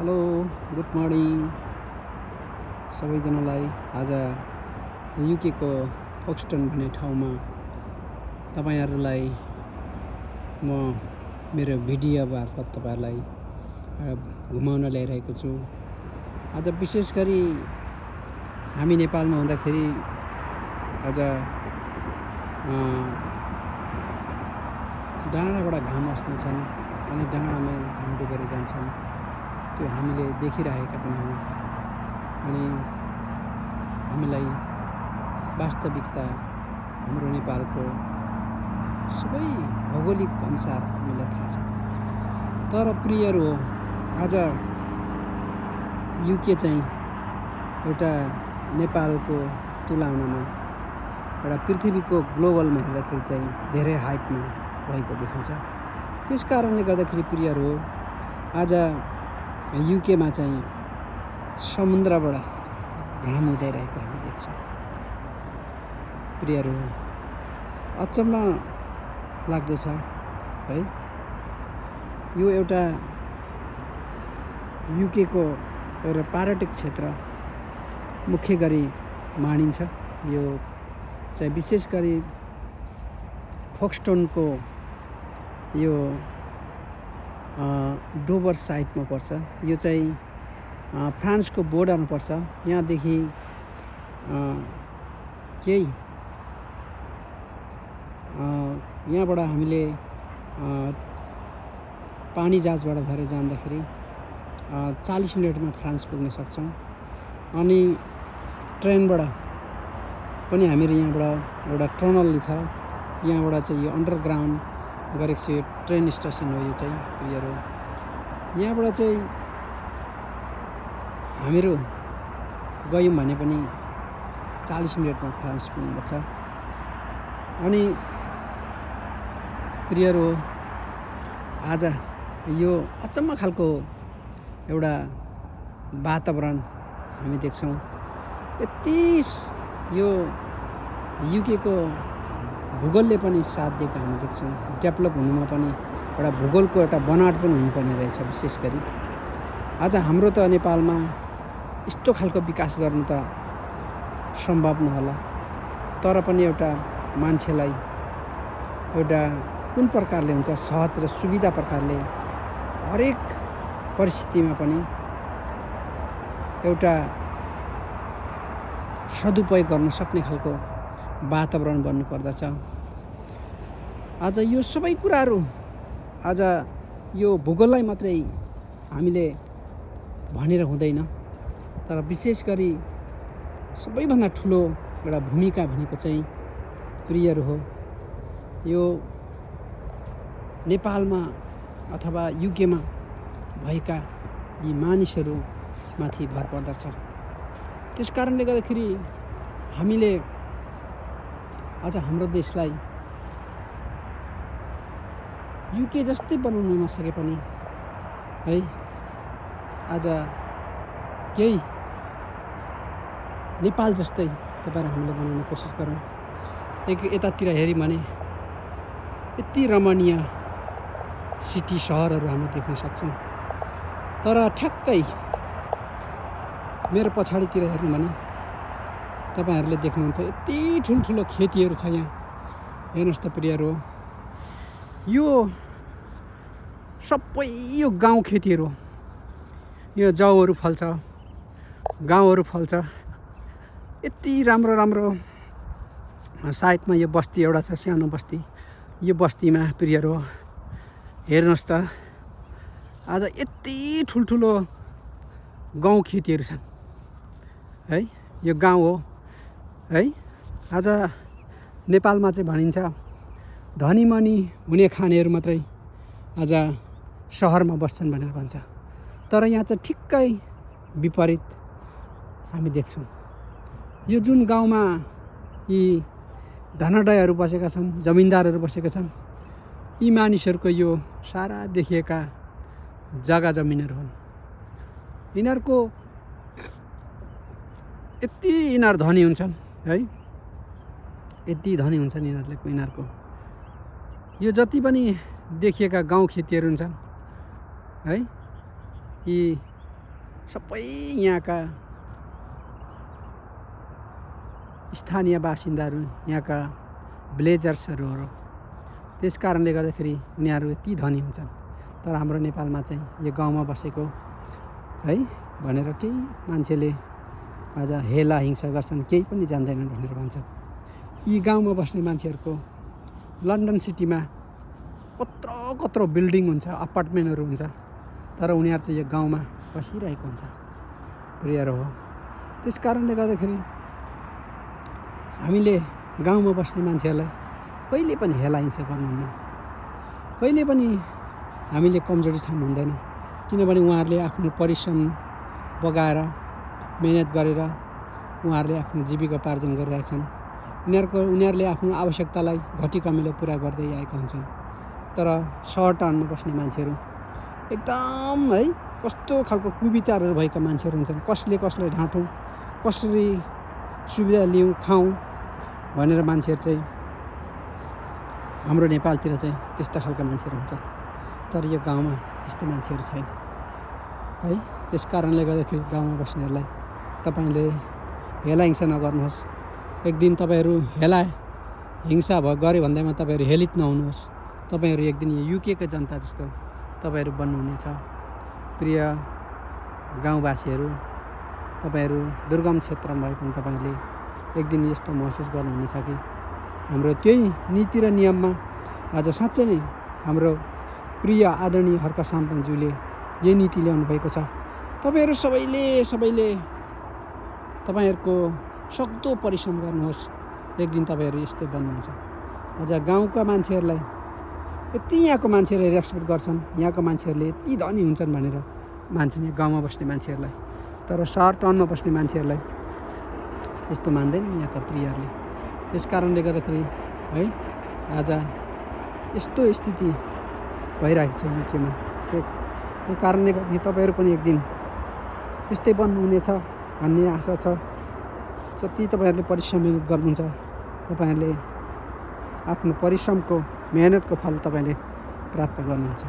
Hello, good morning सबैजनालाई। आज UK को फोक्सटन भन्ने ठाउँमा तपाईहरुलाई म मेरो भिडियो मार्फत तपाईहरुलाई घुमाउन ल्याइरहेको छु। आज विशेष गरी हामी नेपालमा हुँदाखेरि आज डाँडाबाट घाम अस्छन् अनि डाँडामै घाम डुबेर जान्छन्। त्यो हामीले देखिरहेका पनि हौं अनि हामीलाई वास्तविकता हाम्रो नेपालको सबै भौगोलिक अनुसार हामीलाई थाहा छ। तर प्रियहरू हो, आज युके चाहिँ एउटा नेपालको तुलनामा एउटा पृथ्वीको ग्लोबलमा हेर्दाखेरि चाहिँ धेरै हाइटमा भएको देखिन्छ। त्यस कारणले गर्दाखेरि प्रियहरू हो, आज युके मा चाहिँ समुद्रबाट घाम उदाइरहेको हामी देख्छौँ। प्रियहरू हो, अचम्म लाग्दो छ है। यो एउटा युके को एउटा पर्यटक क्षेत्र मुख्य गरी मानिन्छ। यो चाहिँ विशेष गरी फोक्सटन को यो डोबर साइडमा पर्छ। यो चाहिँ फ्रान्सको बोर्डरमा पर्छ। यहाँदेखि केही यहाँबाट हामीले पानी जहाजबाट भएर जाँदाखेरि 40 मिनेटमा फ्रान्स पुग्न सक्छौं। अनि ट्रेनबाट पनि हामीहरू यहाँबाट एउटा टनल छ, यहाँबाट चाहिँ यो अन्डरग्राउन्ड गरेको छ। यो ट्रेन स्टेसन हो। यो चाहिँ प्रियहरू यहाँबाट चाहिँ हामीहरू गयौं भने पनि 40 मिनेटमा फ्रान्स पुगिन्छ। अनि प्रियहरू आज यो अचम्म खालको एउटा वातावरण हामी देख्छौं। यति यो युके को भूगोलले पनि साथ दिएको हामी देख्छौं। डेभलप हुनुमा पनि एउटा भूगोलको एउटा बनावट पनि हुनुपर्ने रहेछ। विशेष गरी आज हाम्रो त नेपालमा यस्तो खालको विकास गर्नु त सम्भव नहोला, तर पनि एउटा मान्छेलाई एउटा कुन प्रकारले हुन्छ सहज र सुविधा प्रकारले हरेक परिस्थितिमा पनि एउटा सदुपयोग गर्न सक्ने खालको वातावरण बन्नु पर्दछ। आज यो सबै कुराहरू आज यो भूगोललाई मात्रै हामीले भनेर हुँदैन, तर विशेष गरी सबैभन्दा ठुलो एउटा भूमिका भनेको चाहिँ प्रियहरू हो, यो नेपालमा अथवा युकेमा भएका यी मानिसहरू माथि भर पर्दछ। त्यस कारणले गर्दाखेरि हामीले आज हाम्रो देशलाई युके जस्तै बनाउन नसके पनि है, आज केही नेपाल जस्तै तपाईहरु हामीले बनाउन कोसिस गरौँ। एक यतातिर हेर्यौं भने यति रमणीय सिटी शहरहरू हामी देख्न सक्छौं। तर ठ्याक्कै मेरो पछाडितिर हेर्नु भने तपाईहरुले देख्नुहुन्छ यति ठुलठुलो खेतीहरू छ। यहाँ हेर्नुस् त प्रियहरू, यो सबै यो गाउँ खेतीहरू हो। यो जौहरू फल्छ, गाउँहरू फल्छ। यति राम्रो राम्रो साइडमा यो बस्ती एउटा छ, सानो बस्ती। यो बस्तीमा प्रियहरू हेर्नुस् त आज यति ठुलठुलो गाउँ खेतीहरू छन् है। यो गाउँ हो है। आज नेपालमा चाहिँ भनिन्छ धनीमनी हुने खानेहरू मात्रै आज शहरमा बस्छन् भनेर भन्छ, तर यहाँ चाहिँ ठिक्कै विपरीत हामी देख्छौं। यो जुन गाउँमा यी धनडयहरू बसेका छन्, जमिनदारहरू बसेका छन्, यी मानिसहरूको यो सारा देखिएका जग्गा जमिनहरू हुन्। यिनीहरूको यति यिनीहरू धनी हुन्छन् है, यति धनी हुन्छन् यिनीहरूको। यो जति पनि देखिएका गाउँ खेतीहरू हुन्छन् है, यी सबै यहाँका स्थानीय बासिन्दाहरू यहाँका भिलेजर्सहरू हो। त्यस कारणले गर्दाखेरि उनीहरू यति धनी हुन्छन्। तर हाम्रो नेपालमा चाहिँ यो गाउँमा बसेको है भनेर केही मान्छेले आज हेला हिंसा गर्छन्, केही पनि जान्दैनन् भनेर भन्छन्। यी गाउँमा बस्ने मान्छेहरूको लन्डन सिटीमा कत्रो कत्रो बिल्डिङ हुन्छ, अपार्टमेन्टहरू हुन्छ, तर उनीहरू चाहिँ यो गाउँमा बसिरहेको हुन्छ। प्रियहरू हो, त्यस कारणले गर्दाखेरि हामीले गाउँमा बस्ने मान्छेहरूलाई कहिले पनि हेला हिंसा गर्नुहुन्न, कहिले पनि हामीले कमजोरी ठान्नु हुँदैन। किनभने उहाँहरूले आफ्नो परिश्रम बगाएर मेहनत गरेर उहाँहरूले आफ्नो जीविकोपार्जन गरिरहेका छन्। उनीहरूले आफ्नो आवश्यकतालाई घटी कमीले पुरा गर्दै आएका हुन्छन्। तर सहर टाउनमा बस्ने मान्छेहरू एकदम है कस्तो खालको कुविचारहरू भएका मान्छेहरू हुन्छन्। कसले कसलाई ढाँटौँ, कसरी सुविधा लिउँ खाउँ भनेर मान्छेहरू चाहिँ हाम्रो नेपालतिर चाहिँ त्यस्ता खालका मान्छेहरू हुन्छन्। तर यो गाउँमा त्यस्तो मान्छेहरू छैन है। त्यस कारणले गर्दाखेरि गाउँमा बस्नेहरूलाई तपाईँले हेला हिंसा नगर्नुहोस्। एक दिन तपाईँहरू हेला हिंसा गऱ्यो भन्दैमा तपाईँहरू हेलित नहुनुहोस्। तपाईँहरू एक दिन युकेको जनता जस्तो तपाईँहरू बन्नुहुनेछ। प्रिय गाउँवासीहरू, तपाईँहरू दुर्गम क्षेत्रमा भए पनि तपाईँले एक दिन यस्तो महसुस गर्नुहुनेछ कि हाम्रो त्यही नीति र नियममा आज साँच्चै नै हाम्रो प्रिय आदरणीय हर्क साम्पाङज्यूले यही नीति ल्याउनु भएको छ। तपाईँहरू सबैले तपाईँहरूको सक्दो परिश्रम गर्नुहोस्। एक दिन तपाईँहरू यस्तै बन्नुहुन्छ। आज गाउँका मान्छेहरूलाई यति यहाँको मान्छेहरूले रेस्पेक्ट गर्छन्, यहाँको मान्छेहरूले यति धनी हुन्छन् भनेर मान्छन् यहाँ गाउँमा बस्ने मान्छेहरूलाई। तर सहर टाउनमा बस्ने मान्छेहरूलाई यस्तो मान्दैन यहाँका प्रियहरूले। त्यस कारणले गर्दाखेरि है आज यस्तो स्थिति भइरहेको छ युकेमा। त्यो कारणले गर्दाखेरि तपाईँहरू पनि एक दिन यस्तै बन्नुहुनेछ भन्ने आशा छ। जति तपाईँहरूले परिश्रम मेहनत गर्नुहुन्छ, तपाईँहरूले आफ्नो परिश्रमको मेहनतको फल तपाईँले प्राप्त गर्नुहुन्छ।